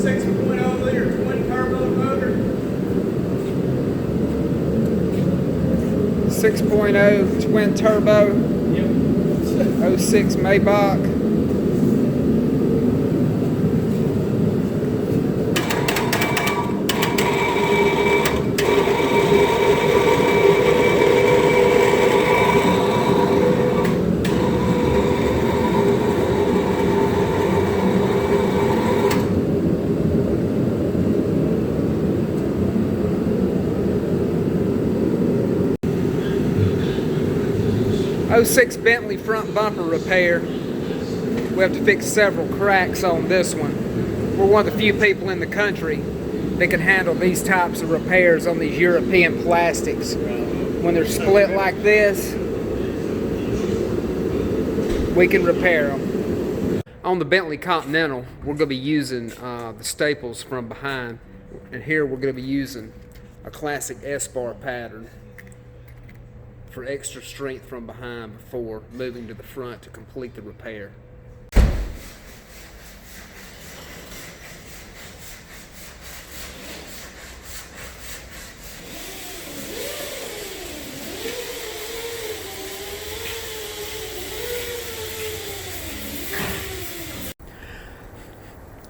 6.0 liter twin turbo motor. 6.0 twin turbo. Yep. 06 Maybach. '06 Bentley front bumper repair. We have to fix several cracks on this one. We're one of the few people in the country that can handle these types of repairs on these European plastics. When they're split like this, we can repair them. On the Bentley Continental, we're going to be using the staples from behind, and here we're going to be using a classic S-bar pattern for extra strength from behind before moving to the front to complete the repair.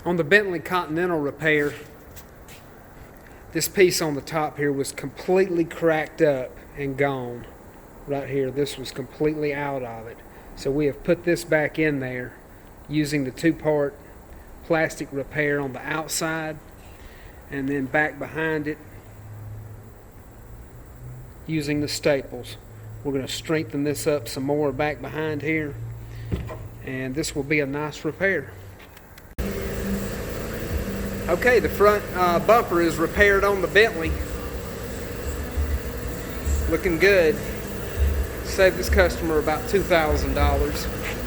On the Bentley Continental repair, this piece on the top here was completely cracked up and gone. Right here, this was completely out of it. So we have put this back in there using the two-part plastic repair on the outside, and then back behind it using the staples. We're going to strengthen this up some more back behind here, and this will be a nice repair. Okay, the front bumper is repaired on the Bentley. Looking good. Saved this customer about $2,000.